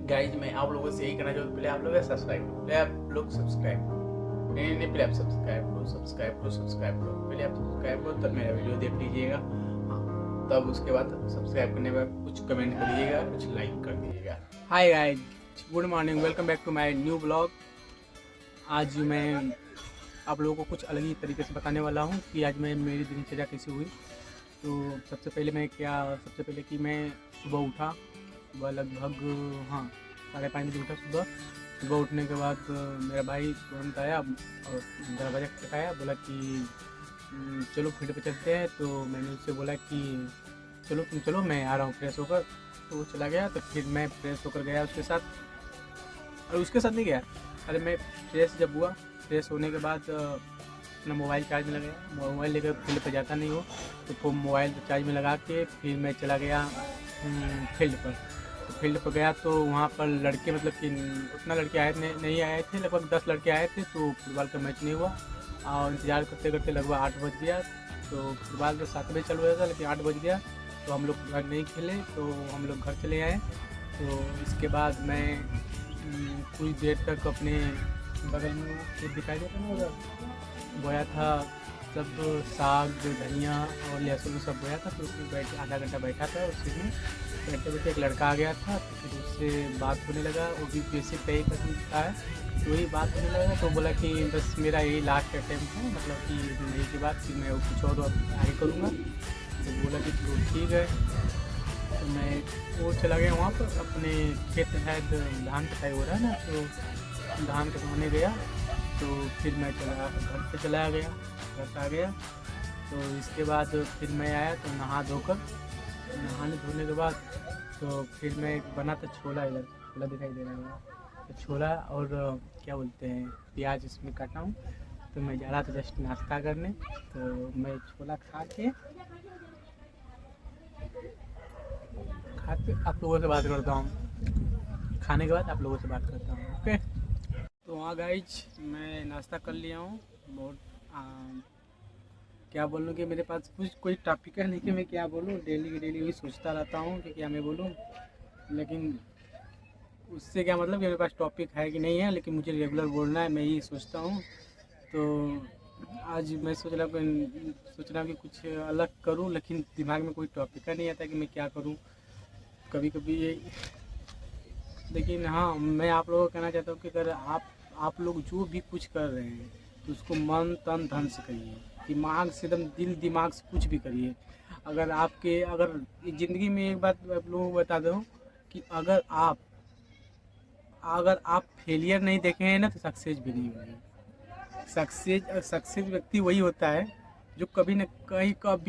Guys मैं आप लोगों से यही कहना चाहूँ, पहले आप लोग सब्सक्राइब करो, पहले आप लोग सब्सक्राइब करो। नहीं नहीं, पहले आप सब्सक्राइब करो, सब्सक्राइब करो, सब्सक्राइब करो, पहले आप सब्सक्राइब करो, तब मेरा वीडियो देख लीजिएगा। हाँ, तब उसके बाद सब्सक्राइब करने के बाद कुछ कमेंट करिएगा, कुछ लाइक कर दीजिएगा। Hi guys, good morning, welcome back to my new blog. आज मैं आप लोगों को कुछ अलग ही तरीके से बताने वाला हूँ कि आज मैं मेरी दिनचर्या कैसी हुई। तो सबसे पहले कि मैं सुबह उठा, सुबह लगभग 5:30 बजे उठा। सुबह उठने के बाद मेरा भाई तुरंत आया और दरवाज़ा खटखटाया, बोला कि चलो फील्ड पे चलते हैं। तो मैंने उससे बोला कि चलो तुम चलो, मैं आ रहा हूँ फ्रेश होकर। तो वो चला गया, तो फिर मैं फ्रेश होकर गया उसके साथ। और उसके साथ नहीं गया, अरे मैं जब हुआ, फ्रेश होने के बाद अपना मोबाइल चार्ज में लगाया। मोबाइल लेकर फील्ड पे जाता नहीं हो, तो मोबाइल चार्ज में लगा के फिर मैं चला गया फील्ड पर। तो फील्ड पर गया तो वहाँ पर लड़के, मतलब कि उतना लड़के नहीं आए थे, लगभग 10 लड़के आए थे। तो फुटबॉल का मैच नहीं हुआ और इंतज़ार करते करते लगभग 8 बज गया। तो फुटबॉल तो 7 बजे चालू हुआ था, लेकिन 8 बज गया तो हम लोग फुटबॉल नहीं खेले, तो हम लोग घर चले आए। तो इसके बाद मैं कुछ देर तक अपने बगल में वो दिखाई देता ना उधर, बोया था सब साग, धनिया और लहसुन सब बोया था। तो उसमें बैठ आधा घंटा बैठा था। उसी में बैठते बैठते एक लड़का आ गया था, तो फिर उससे बात होने लगा। वो भी बेसिक तय करता है, तो वही बात होने लगा। तो बोला कि बस मेरा यही लास्ट अटैम्प्ट है, मतलब कि नहीं के बाद फिर मैं कुछ और आगे करूँगा। तो बोला कि तो ठीक है। तो मैं वो चला गया वहाँ पर, अपने खेत में शायद धान कटाई हो रहा है ना, तो धान कटवाने गया। तो फिर मैं घर पे चला गया, घर आ गया। तो इसके बाद फिर मैं आया तो नहाने धोने के बाद तो फिर मैं बना था छोला। इधर छोला दिखाई दे रहा है, तो छोला और क्या बोलते हैं, प्याज इसमें काटा हूँ। तो मैं जा रहा था जस्ट नाश्ता करने। तो मैं छोला खा के आप लोगों से बात करता हूँ। खाने के बाद आप लोगों से बात करता हूँ, ओके। तो हाँ गाइज, मैं नाश्ता कर लिया हूँ। बहुत क्या बोलूँ कि मेरे पास कोई टॉपिक है नहीं कि मैं क्या बोलूँ। डेली वही सोचता रहता हूँ कि क्या मैं बोलूँ, लेकिन उससे क्या मतलब कि मेरे पास टॉपिक है कि नहीं है, लेकिन मुझे रेगुलर बोलना है, मैं यही सोचता हूँ। तो आज मैं सोच रहा हूँ कि कुछ अलग करूँ, लेकिन दिमाग में कोई टॉपिक नहीं आता कि मैं क्या करूँ। कभी कभी ये, लेकिन हाँ, मैं आप लोगों को कहना चाहता हूँ कि अगर आप लोग जो भी कुछ कर रहे हैं तो उसको मन तन धन से करिए, दिमाग से, एकदम दिल दिमाग से कुछ भी करिए। अगर ज़िंदगी में एक बात आप लोगों को बता दूँ कि अगर आप फेलियर नहीं देखे हैं ना, तो सक्सेस भी नहीं होगी। सक्सेस व्यक्ति वही होता है जो कभी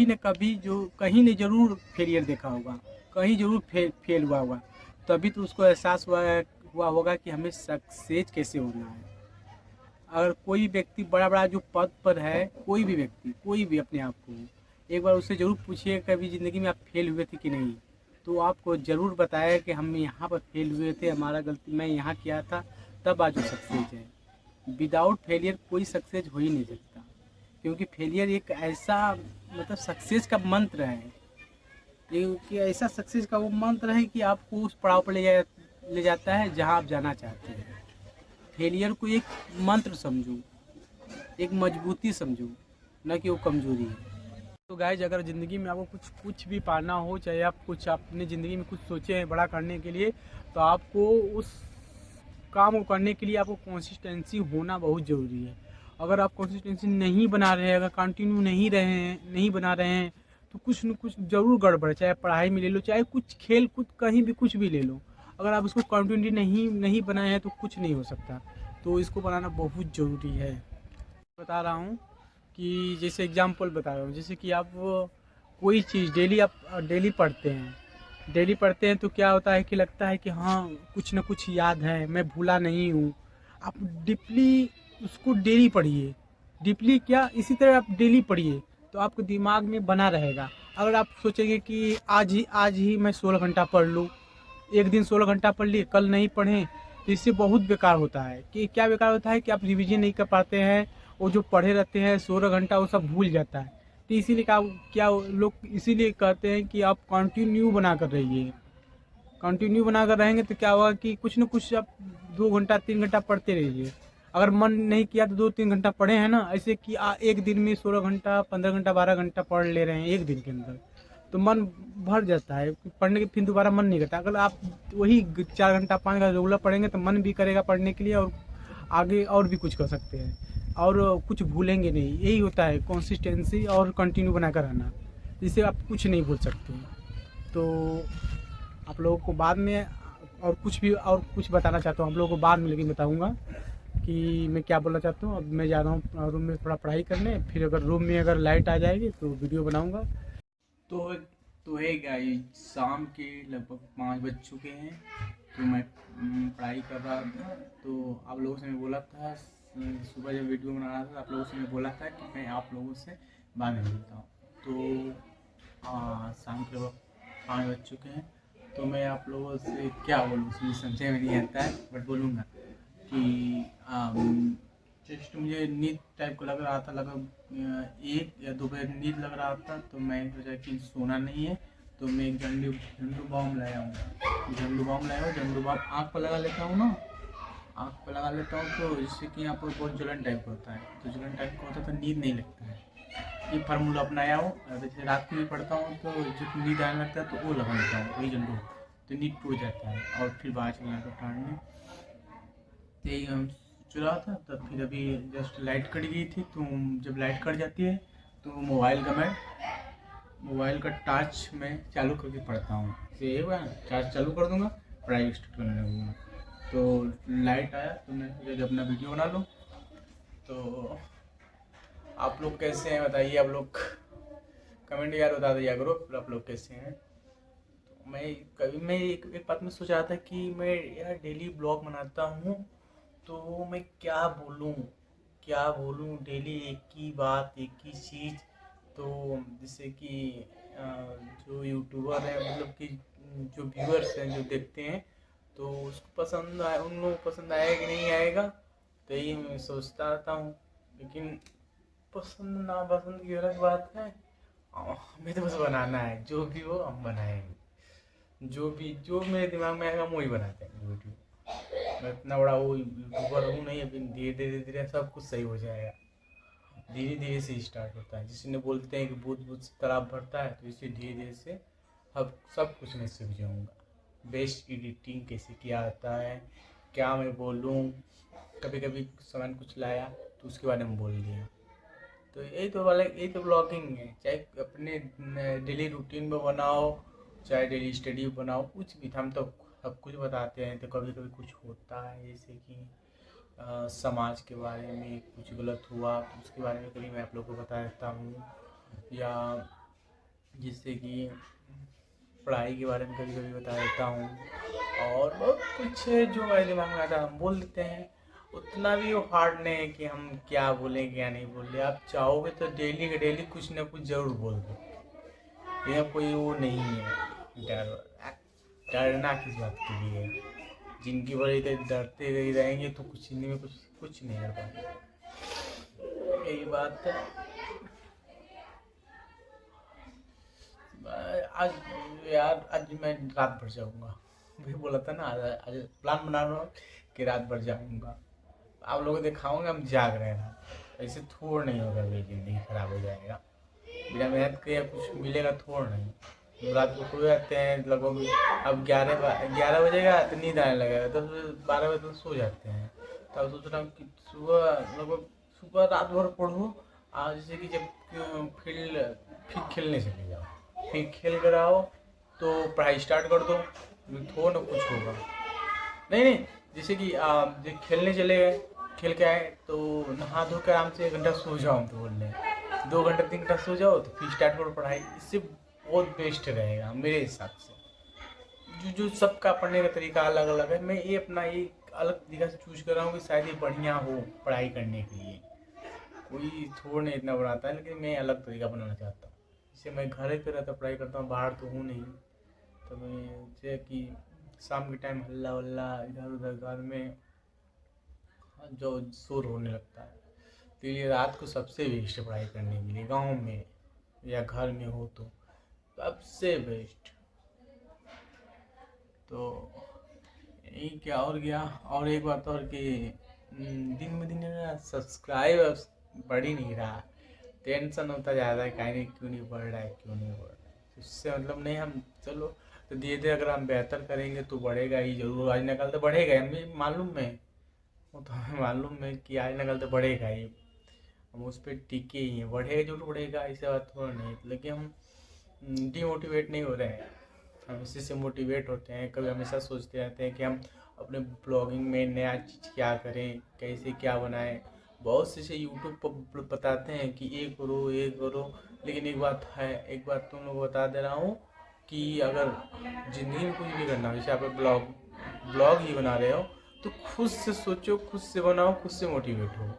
न कभी जो कहीं न ज़रूर फेलियर देखा होगा, कहीं ज़रूर फेल हुआ होगा, तभी तो उसको एहसास हुआ होगा कि हमें सक्सेस कैसे होना है। अगर कोई व्यक्ति बड़ा जो पद पर है, कोई भी व्यक्ति, कोई भी अपने आप को, एक बार उससे ज़रूर पूछिए कभी ज़िंदगी में आप फेल हुए थे कि नहीं, तो आपको ज़रूर बताया कि हम यहाँ पर फेल हुए थे, हमारा गलती, मैं यहाँ किया था, तब आज वो सक्सेस है। विदाउट फेलियर कोई सक्सेस हो ही नहीं सकता, क्योंकि फेलियर एक ऐसा, मतलब सक्सेस का मंत्र है। ये कि ऐसा सक्सेस का वो मंत्र है कि आपको उस पड़ाव पर ले जाता है जहाँ आप जाना चाहते हैं। फेलियर को एक मंत्र समझो, एक मजबूती समझो, न कि वो कमजोरी है। तो गाइज, अगर ज़िंदगी में आपको कुछ भी पाना हो, चाहे आप कुछ अपनी ज़िंदगी में कुछ सोचे हैं बड़ा करने के लिए, तो आपको उस काम को करने के लिए आपको कंसिस्टेंसी होना बहुत ज़रूरी है। अगर आप कंसिस्टेंसी नहीं बना रहे हैं, अगर कंटिन्यू नहीं बना रहे हैं, तो कुछ न कुछ ज़रूर गड़बड़ है। चाहे पढ़ाई में ले लो, चाहे कुछ खेल कूद, कहीं भी कुछ भी ले लो, अगर आप इसको कंटिन्यू नहीं बनाए हैं तो कुछ नहीं हो सकता। तो इसको बनाना बहुत ज़रूरी है। बता रहा हूँ कि जैसे एग्जाम्पल बता रहा हूँ, जैसे कि आप कोई चीज़ डेली पढ़ते हैं तो क्या होता है कि लगता है कि हाँ, कुछ ना कुछ याद है, मैं भूला नहीं हूँ। आप डीपली उसको डेली पढ़िए, डीपली क्या, इसी तरह आप डेली पढ़िए, तो आपके दिमाग में बना रहेगा। अगर आप सोचेंगे कि आज ही मैं 16 घंटा पढ़ लूँ, एक दिन 16 घंटा पढ़ लिए, कल नहीं पढ़ें, तो इससे बहुत बेकार होता है। कि क्या बेकार होता है कि आप रिवीजन नहीं कर पाते हैं, वो जो पढ़े रहते हैं 16 घंटा वो सब भूल जाता है। तो इसीलिए क्या लोग इसीलिए कहते हैं कि आप कंटिन्यू बना कर रहिए। कंटिन्यू बनाकर रहेंगे तो क्या होगा कि कुछ न कुछ आप 2 घंटा 3 घंटा पढ़ते रहिए। अगर मन नहीं किया तो 2-3 घंटा पढ़े हैं ना, ऐसे कि एक दिन में 16 घंटा 15 घंटा 12 घंटा पढ़ ले रहे हैं एक दिन के अंदर, तो मन भर जाता है पढ़ने के, फिर दोबारा मन नहीं करता। अगर आप वही 4 घंटा 5 घंटा रेगुलर पढ़ेंगे तो मन भी करेगा पढ़ने के लिए, और आगे और भी कुछ कर सकते हैं, और कुछ भूलेंगे नहीं। यही होता है कंसिस्टेंसी और कंटिन्यू बनाकर रहना, जिससे आप कुछ नहीं भूल सकते। तो आप लोगों को बाद में और कुछ बताना चाहता हूँ, आप लोगों को बाद में लेकिन बताऊँगा कि मैं क्या बोलना चाहता हूँ। अब मैं जा रहा हूँ रूम में थोड़ा पढ़ाई करने, फिर अगर रूम में अगर लाइट आ जाएगी तो वीडियो बनाऊँगा। तो है गाइस, शाम के लगभग 5 बज चुके हैं, तो मैं पढ़ाई कर रहा था। तो आप लोगों से मैं बोला था सुबह जब वीडियो बना रहा था, आप लोगों से मैं बोला था कि मैं आप लोगों से बाद में मिलता हूँ। तो शाम के लगभग 5 बज चुके हैं, तो मैं आप लोगों से क्या बोलूँ, समझे में नहीं आता है, बट बोलूँगा कि जस्ट मुझे नींद टाइप का लग रहा था, लगभग 1 या 2 बजे नींद लग रहा था। तो मैं सोचा कि सोना नहीं है, तो मैं एक झंडू बाम लाया हूँ। झंडू बाम आँख पर लगा लेता हूँ ना, आँख पर लगा लेता हूँ, तो जिससे कि यहाँ पर बहुत जलन टाइप का होता है, तो जलन टाइप का होता है तो नींद नहीं लगता है। ये फार्मूला अपनाया हूँ। जैसे रात को भी पढ़ता हूँ तो जब नींद आने लगता है तो वो लगा लेता हूँ, वही झंडू, तो नींद टूट जाता है और फिर बाहर चलना का टाढ़ने। यही हम सोच रहा था, तब फिर अभी जस्ट लाइट कट गई थी। तो जब लाइट कट जाती है तो मोबाइल का टॉर्च मैं चालू करके पढ़ता हूँ। तो ये हुआ ना, टॉर्च चालू कर दूँगा, पढ़ाई स्टार्ट करने लगूँगा। तो लाइट आया तो मैं सोचा अपना वीडियो बना लूँ। तो आप लोग कैसे हैं बताइए, आप लोग कमेंट यार बता दिया करो फिर आप लोग कैसे हैं। तो मैं एक बात में सोच रहा था कि मैं यार डेली ब्लॉग बनाता हूँ, तो मैं क्या बोलूँ डेली एक ही बात, एक ही चीज़। तो जैसे कि जो यूट्यूबर है, मतलब कि जो व्यूअर्स हैं जो देखते हैं, तो उसको पसंद आए, उन लोगों को पसंद आएगा कि नहीं आएगा, तो यही मैं सोचता रहता हूँ। लेकिन पसंद ना पसंद की अलग बात है, हमें तो बस बनाना है, जो भी हो हम बनाएंगे। जो मेरे दिमाग में आएगा हम वही बनाते हैं वीडियो। मैं इतना बड़ा वो यूट्यूबर हूँ नहीं, अभी धीरे धीरे धीरे सब कुछ सही हो जाएगा। धीरे धीरे से स्टार्ट होता है, जिसने बोलते हैं कि भूत से तालाब भरता है, तो इसे धीरे धीरे से अब सब कुछ मैं सीख जाऊँगा। बेस्ट एडिटिंग कैसे किया जाता है, क्या मैं बोलूँ, कभी कभी सामान कुछ लाया तो उसके बारे में बोल दिया। तो यही तो ब्लॉगिंग है। चाहे अपने डेली रूटीन में बनाओ, चाहे डेली स्टडी बनाओ, कुछ भी, हम तो सब कुछ बताते हैं। तो कभी कभी कुछ होता है, जैसे कि समाज के बारे में कुछ गलत हुआ तो उसके बारे में कभी मैं आप लोगों को बता देता हूँ, या जिससे कि पढ़ाई के बारे में कभी कभी बता देता हूँ। और बहुत कुछ है जो हमारे दिमाग में आता है हम बोल देते हैं। उतना भी वो हार्ड नहीं है कि हम क्या बोलें क्या नहीं बोले। आप चाहोगे तो डेली के डेली कुछ ना कुछ जरूर बोल दो, यह कोई वो नहीं है। डरना किस बात के लिए है, जिनकी वजह से डरते ही रहेंगे तो कुछ नहीं में कुछ नहीं कर पाएंगे। यही बात है। आज आज मैं रात भर जाऊंगा, वही बोला था ना, आज प्लान बना रहा हूँ कि रात भर जाऊंगा। आप लोगों को दिखाऊंगा हम जाग रहे हैं। ऐसे थोड़ नहीं होगा, मेरी ज़िंदगी खराब हो जाएगा। बिना मेहनत के कुछ मिलेगा थोड़ नहीं। रात को सो जाते हैं लगभग, अब 11 बजेगा तो नींद आने लगेगा, 10 बजे 12 बजे तक सो जाते हैं। तब सोच रहा हूँ कि सुबह रात भर पढ़ो। आज जैसे कि जब फिर खेलने चले जाओ, फिर खेल कर आओ तो पढ़ाई स्टार्ट कर दो, थोड़ा ना कुछ होगा। नहीं, जैसे कि जब खेलने चले गए, खेल के आए तो नहा धो के आराम से 1 घंटा सो जाओ, हम तो बोल रहे हैं 2 घंटा 3 घंटा सो जाओ, तो फिर स्टार्ट करो पढ़ाई। इससे बहुत बेस्ट रहेगा मेरे हिसाब से। जो सबका पढ़ने का तरीका अलग अलग है, मैं ये अपना ये अलग तरीका से चूज कर रहा हूँ कि शायद ये बढ़िया हो पढ़ाई करने के लिए। कोई थोड़ा नहीं इतना बनाता है, लेकिन मैं अलग तरीका बनाना चाहता हूँ। जैसे मैं घर पे रहता पढ़ाई करता हूँ, बाहर तो हूँ नहीं, तो मैं जैसे कि शाम के टाइम हल्ला वल्ला इधर उधर घर में जो शोर होने लगता है, तो ये रात को सबसे बेस्ट है पढ़ाई करने के लिए। गांव में या घर में हो तो सबसे बेस्ट। तो यही क्या और गया। और एक बात और कि दिन ब दिन ना सब्सक्राइब बढ़ ही नहीं रहा। टेंशन होता जा रहा है कहीं नहीं, क्यों नहीं बढ़ रहा है, क्यों नहीं बढ़ रहा है। उससे मतलब नहीं, हम चलो तो धीरे धीरे अगर हम बेहतर करेंगे तो बढ़ेगा ही जरूर। आज निकल तो बढ़ेगा, हमें मालूम है, वो तो हमें मालूम है कि आज निकल तो बढ़ेगा ही। हम उस पर टिके ही हैं, बढ़ेगा जरूर बढ़ेगा, ऐसे बात थोड़ा नहीं। लेकिन हम डिमोटिवेट नहीं हो रहे हैं, हम इसी से मोटिवेट होते हैं। कभी हमेशा सोचते रहते हैं कि हम अपने ब्लॉगिंग में नया चीज़ क्या करें, कैसे क्या बनाएं। बहुत से यूट्यूब पर बताते हैं कि ये करो ये करो, लेकिन एक बात है, एक बात तुम लोग बता दे रहा हूँ कि अगर ज़िंदगी में कुछ भी करना हो, जैसे आप ब्लॉग ही बना रहे हो, तो खुद से सोचो, खुद से बनाओ, खुद से मोटिवेट हो।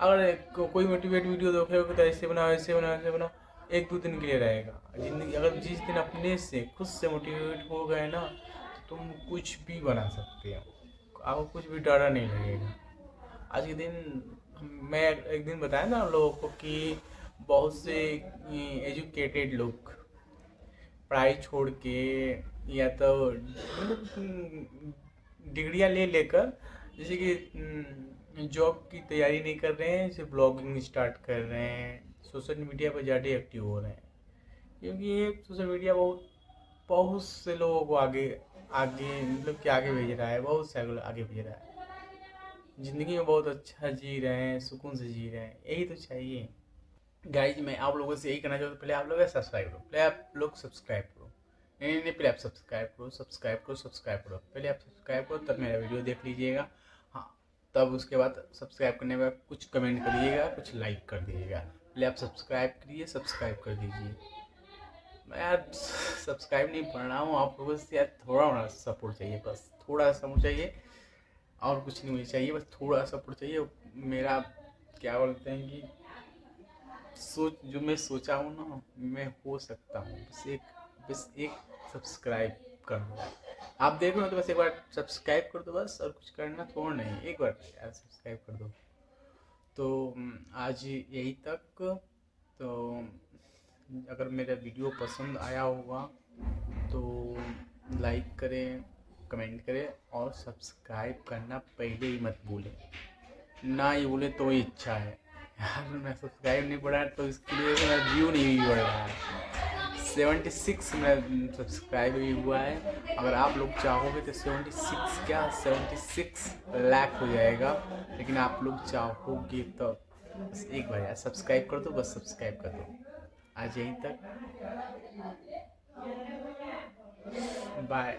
अगर कोई मोटिवेट वीडियो देखोगे तो ऐसे बनाओ ऐसे बनाओ ऐसे बनाओ, एक दो दिन के लिए रहेगा जिंदगी। अगर जिस दिन अपने से खुद से मोटिवेट हो गए ना, तो तुम कुछ भी बना सकते हो, आपको कुछ भी डर नहीं लगेगा। आज के दिन मैं एक दिन बताया ना लोगों को कि बहुत से एजुकेटेड लोग पढ़ाई छोड़ के, या तो मतलब डिग्रियां ले लेकर, जैसे कि जॉब की तैयारी नहीं कर रहे हैं, जैसे ब्लॉगिंग स्टार्ट कर रहे हैं, सोशल मीडिया पर ज़्यादा एक्टिव हो रहे हैं। क्योंकि ये सोशल मीडिया बहुत बहुत से लोगों को आगे आगे मतलब कि आगे भेज रहा है, बहुत से आगे भेज रहा है। ज़िंदगी में बहुत अच्छा जी रहे हैं, सुकून से जी रहे हैं, यही तो चाहिए। गाइज मैं आप लोगों से यही कहना चाहता हूँ, पहले आप लोग सब्सक्राइब करो, पहले आप लोग सब्सक्राइब करो। नहीं नहीं, पहले आप सब्सक्राइब करो, सब्सक्राइब करो, सब्सक्राइब करो, पहले आप सब्सक्राइब करो, तब मेरा वीडियो देख लीजिएगा। हाँ, तब उसके बाद सब्सक्राइब करने के बाद कुछ कमेंट करिएगा, कुछ लाइक कर दीजिएगा। पहले आप सब्सक्राइब करिए, सब्सक्राइब कर दीजिए। मैं यार सब्सक्राइब नहीं पढ़ रहा हूँ, आप लोगों से यार थोड़ा सपोर्ट चाहिए, बस थोड़ा सपोर्ट चाहिए, और कुछ नहीं मुझे चाहिए, बस थोड़ा सपोर्ट चाहिए। मेरा क्या बोलते हैं कि सोच, जो मैं सोचा हूँ ना, मैं हो सकता हूँ। बस एक सब्सक्राइब कर दो। आप देख रहे हो तो बस एक बार सब्सक्राइब कर दो बस, और कुछ करना थोड़ा नहीं, एक बार यार सब्सक्राइब कर दो। तो आज यही तक। तो अगर मेरा वीडियो पसंद आया होगा तो लाइक करें, कमेंट करें, और सब्सक्राइब करना पहले ही मत भूलें। ना ये बोले तो ही अच्छा है यार। मैं सब्सक्राइब नहीं बढ़ा तो इसके लिए मेरा व्यू नहीं भी बढ़ रहा है। 76 मेरा सब्सक्राइब भी हुआ है। अगर आप लोग चाहोगे तो 76 क्या 76 लाख हो जाएगा, लेकिन आप लोग चाहोगे तो बस एक बार यार सब्सक्राइब कर दो, बस सब्सक्राइब कर दो। आज यहीं तक, बाय।